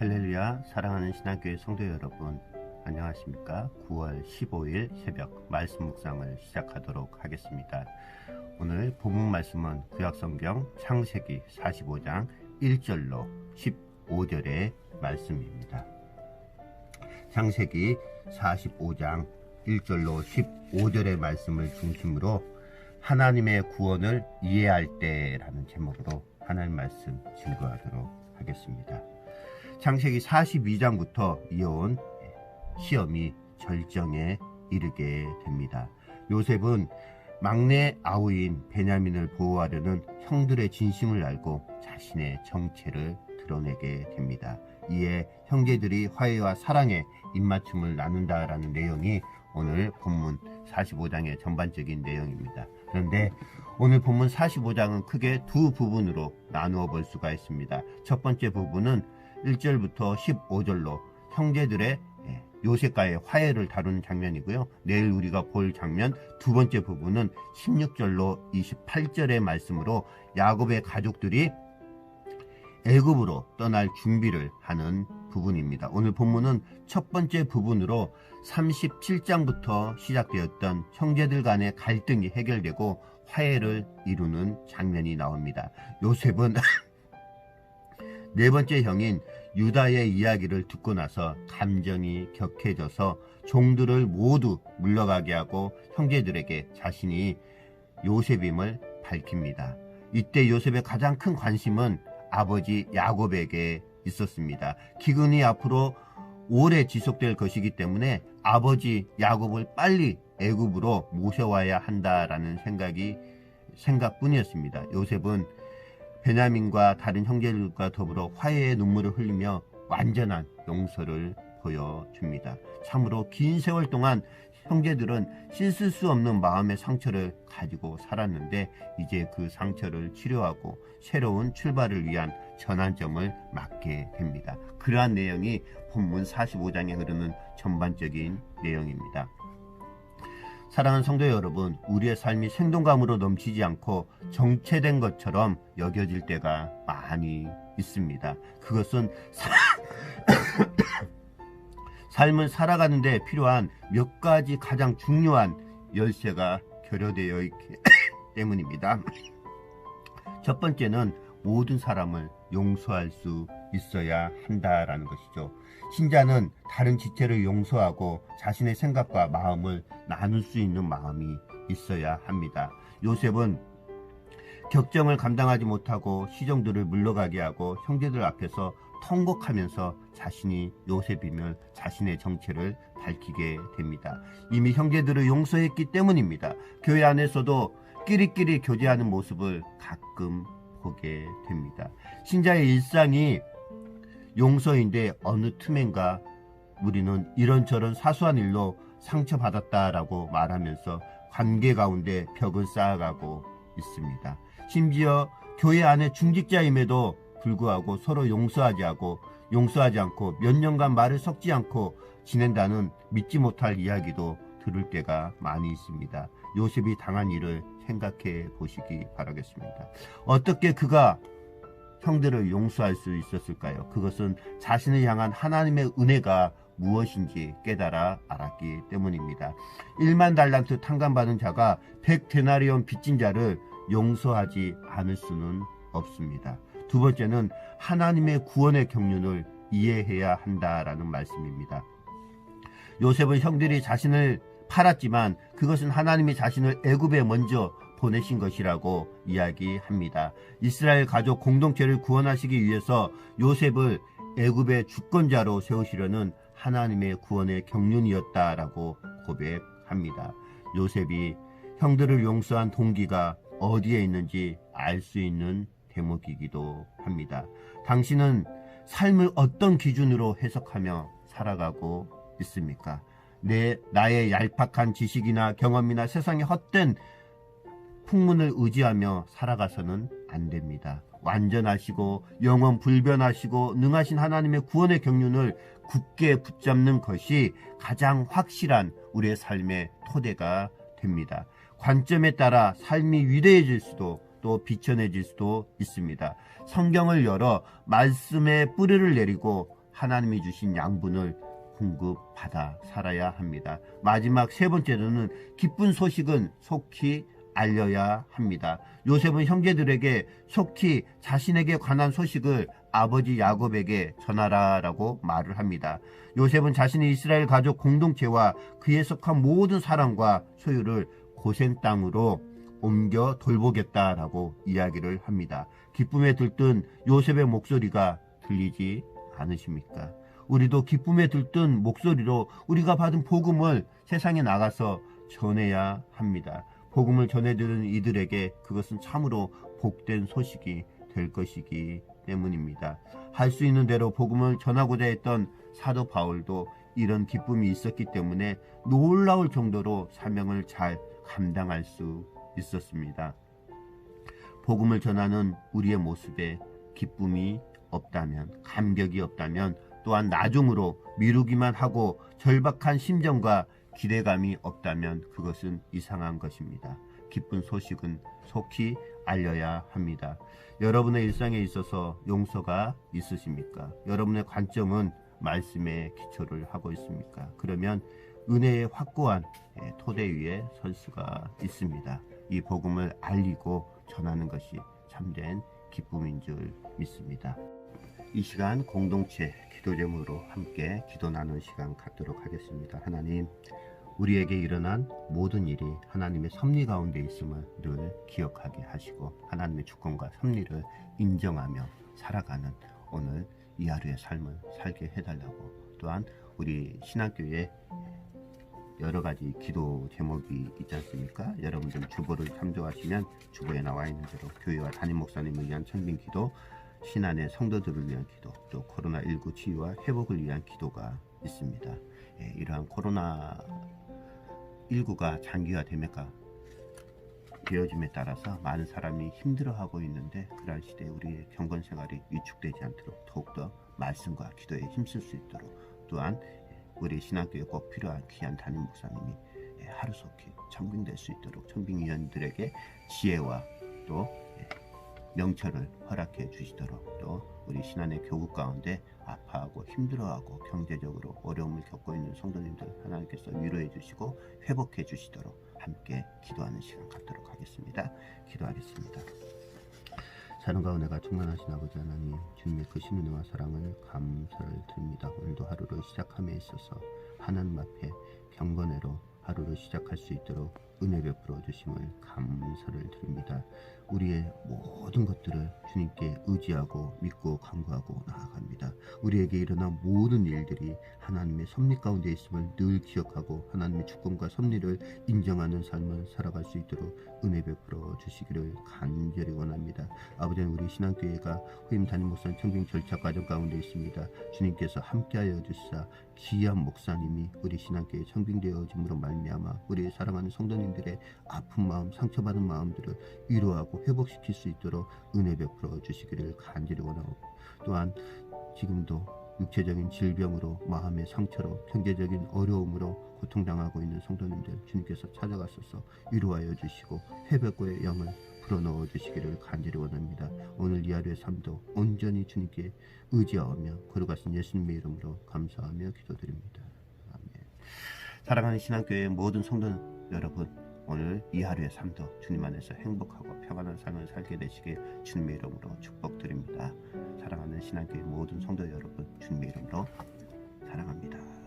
할렐루야. 사랑하는 신학교의 성도 여러분, 안녕하십니까? 9월 15일 새벽 말씀 묵상을 시작하도록 하겠습니다. 오늘 본문 말씀은 구약성경 창세기 45장 1절로 15절의 말씀입니다. 창세기 45장 1절로 15절의 말씀을 중심으로 하나님의 구원을 이해할 때라는 제목으로 하나님 말씀 증거하도록 하겠습니다. 창세기 42장부터 이어온 시험이 절정에 이르게 됩니다. 요셉은 막내 아우인 베냐민을 보호하려는 형들의 진심을 알고 자신의 정체를 드러내게 됩니다. 이에 형제들이 화해와 사랑의 입맞춤을 나눈다라는 내용이 오늘 본문 45장의 전반적인 내용입니다. 그런데 오늘 본문 45장은 크게 두 부분으로 나누어 볼 수가 있습니다. 첫 번째 부분은 1절부터 15절로 형제들의 요셉과의 화해를 다루는 장면이고요. 내일 우리가 볼 장면 두 번째 부분은 16절로 28절의 말씀으로 야곱의 가족들이 애굽으로 떠날 준비를 하는 부분입니다. 오늘 본문은 첫 번째 부분으로 37장부터 시작되었던 형제들 간의 갈등이 해결되고 화해를 이루는 장면이 나옵니다. 요셉은 네 번째 형인 유다의 이야기를 듣고 나서 감정이 격해져서 종들을 모두 물러가게 하고 형제들에게 자신이 요셉임을 밝힙니다. 이때 요셉의 가장 큰 관심은 아버지 야곱에게 있었습니다. 기근이 앞으로 오래 지속될 것이기 때문에 아버지 야곱을 빨리 애굽으로 모셔와야 한다라는 생각뿐이었습니다. 요셉은 베냐민과 다른 형제들과 더불어 화해의 눈물을 흘리며 완전한 용서를 보여줍니다. 참으로 긴 세월 동안 형제들은 씻을 수 없는 마음의 상처를 가지고 살았는데 이제 그 상처를 치료하고 새로운 출발을 위한 전환점을 맞게 됩니다. 그러한 내용이 본문 45장에 흐르는 전반적인 내용입니다. 사랑하는 성도 여러분, 우리의 삶이 생동감으로 넘치지 않고 정체된 것처럼 여겨질 때가 많이 있습니다. 그것은 삶을 살아가는 데 필요한 몇 가지 가장 중요한 열쇠가 결여되어 있기 때문입니다. 첫 번째는 모든 사람을 용서할 수 있어야 한다라는 것이죠. 신자는 다른 지체를 용서하고 자신의 생각과 마음을 나눌 수 있는 마음이 있어야 합니다. 요셉은 격정을 감당하지 못하고 시종들을 물러가게 하고 형제들 앞에서 통곡하면서 자신이 요셉임을 자신의 정체를 밝히게 됩니다. 이미 형제들을 용서했기 때문입니다. 교회 안에서도 끼리끼리 교제하는 모습을 가끔 보게 됩니다. 신자의 일상이 용서인데 어느 틈엔가 우리는 이런저런 사소한 일로 상처받았다라고 말하면서 관계 가운데 벽을 쌓아가고 있습니다. 심지어 교회 안에 중직자임에도 불구하고 서로 용서하지 않고 몇 년간 말을 섞지 않고 지낸다는 믿지 못할 이야기도 들을 때가 많이 있습니다. 요셉이 당한 일을 생각해 보시기 바라겠습니다. 어떻게 그가 형들을 용서할 수 있었을까요? 그것은 자신을 향한 하나님의 은혜가 무엇인지 깨달아 알았기 때문입니다. 1만 달란트 탕감받은 자가 100데나리온 빚진 자를 용서하지 않을 수는 없습니다. 두 번째는 하나님의 구원의 경륜을 이해해야 한다라는 말씀입니다. 요셉은 형들이 자신을 팔았지만 그것은 하나님이 자신을 애굽에 먼저 보내신 것이라고 이야기합니다. 이스라엘 가족 공동체를 구원하시기 위해서 요셉을 애굽의 주권자로 세우시려는 하나님의 구원의 경륜이었다라고 고백합니다. 요셉이 형들을 용서한 동기가 어디에 있는지 알 수 있는 대목이기도 합니다. 당신은 삶을 어떤 기준으로 해석하며 살아가고 있습니까? 나의 얄팍한 지식이나 경험이나 세상의 헛된 풍문을 의지하며 살아가서는 안 됩니다. 완전하시고 영원 불변하시고 능하신 하나님의 구원의 경륜을 굳게 붙잡는 것이 가장 확실한 우리의 삶의 토대가 됩니다. 관점에 따라 삶이 위대해질 수도 또 비천해질 수도 있습니다. 성경을 열어 말씀의 뿌리를 내리고 하나님이 주신 양분을 공급받아 살아야 합니다. 마지막 세 번째로는 기쁜 소식은 속히 알려야 합니다. 요셉은 형제들에게 속히 자신에게 관한 소식을 아버지 야곱에게 전하라라고 말을 합니다. 요셉은 자신의 이스라엘 가족 공동체와 그에 속한 모든 사람과 소유를 고센 땅으로 옮겨 돌보겠다라고 이야기를 합니다. 기쁨에 들뜬 요셉의 목소리가 들리지 않으십니까? 우리도 기쁨에 들뜬 목소리로 우리가 받은 복음을 세상에 나가서 전해야 합니다. 복음을 전해드리는 이들에게 그것은 참으로 복된 소식이 될 것이기 때문입니다. 할 수 있는 대로 복음을 전하고자 했던 사도 바울도 이런 기쁨이 있었기 때문에 놀라울 정도로 사명을 잘 감당할 수 있었습니다. 복음을 전하는 우리의 모습에 기쁨이 없다면, 감격이 없다면, 또한 나중으로 미루기만 하고 절박한 심정과 기대감이 없다면 그것은 이상한 것입니다. 기쁜 소식은 속히 알려야 합니다. 여러분의 일상에 있어서 용서가 있으십니까? 여러분의 관점은 말씀에 기초를 하고 있습니까? 그러면 은혜의 확고한 토대 위에 설 수가 있습니다. 이 복음을 알리고 전하는 것이 참된 기쁨인 줄 믿습니다. 이 시간 공동체 기도 제목으로 함께 기도 나누는 시간 갖도록 하겠습니다. 하나님, 우리에게 일어난 모든 일이 하나님의 섭리 가운데 있음을 늘 기억하게 하시고 하나님의 주권과 섭리를 인정하며 살아가는 오늘 이 하루의 삶을 살게 해달라고, 또한 우리 신학교에 여러 가지 기도 제목이 있지 않습니까? 여러분들 주보를 참조하시면 주보에 나와 있는 대로 교회와 담임 목사님을 위한 청빙 기도, 신안의 성도들을 위한 기도, 또 코로나19 치유와 회복을 위한 기도가 있습니다. 이러한 코로나19가 장기화되어짐에 따라서 많은 사람이 힘들어하고 있는데, 그러한 시대에 우리의 경건 생활이 위축되지 않도록 더욱더 말씀과 기도에 힘쓸 수 있도록, 또한 우리 신학교에 꼭 필요한 귀한 담임 목사님이 하루속히 청빙될 수 있도록 청빙위원들에게 지혜와 또 명철을 허락해 주시도록, 또 우리 신안의 교국 가운데 아파하고 힘들어하고 경제적으로 어려움을 겪고 있는 성도님들 하나님께서 위로해 주시고 회복해 주시도록 함께 기도하는 시간 갖도록 하겠습니다. 기도하겠습니다. 사랑과 은혜가 충만하신 아버지 하나님, 주님의 크신 은혜와 사랑을 감사를 드립니다. 오늘도 하루를 시작함에 있어서 하나님 앞에 경건회로 하루를 시작할 수 있도록 은혜 베풀어 주심을 감사를 드립니다. 우리의 모든 것들을 주님께 의지하고 믿고 간구하고 나아갑니다. 우리에게 일어난 모든 일들이 하나님의 섭리 가운데 있음을 늘 기억하고 하나님의 주권과 섭리를 인정하는 삶을 살아갈 수 있도록 은혜 베풀어 주시기를 간절히 원합니다. 아버지는 우리 신앙교회가 후임 담임 목사님 청빙 절차 과정 가운데 있습니다. 주님께서 함께하여 주시사 귀한 목사님이 우리 신앙교회 청빙되어짐으로 말미암아 우리의 사랑하는 성도님들의 아픈 마음, 상처받은 마음들을 위로하고 회복시킬 수 있도록 은혜 베풀어 주시기를 간절히 원하고, 또한 지금도 육체적인 질병으로, 마음의 상처로, 경제적인 어려움으로 고통당하고 있는 성도님들 주님께서 찾아가셔서 위로하여 주시고 회복의 영을 불어넣어 주시기를 간절히 원합니다. 오늘 이 하루의 삶도 온전히 주님께 의지하며 걸어가신 예수님의 이름으로 감사하며 기도드립니다. 아멘. 사랑하는 신앙교회의 모든 성도 여러분, 오늘 이 하루의 삶도 주님 안에서 행복하고 평안한 삶을 살게 되시길 주님의 이름으로 축복드립니다. 사랑하는 신앙교회 모든 성도 여러분, 주님의 이름으로 사랑합니다.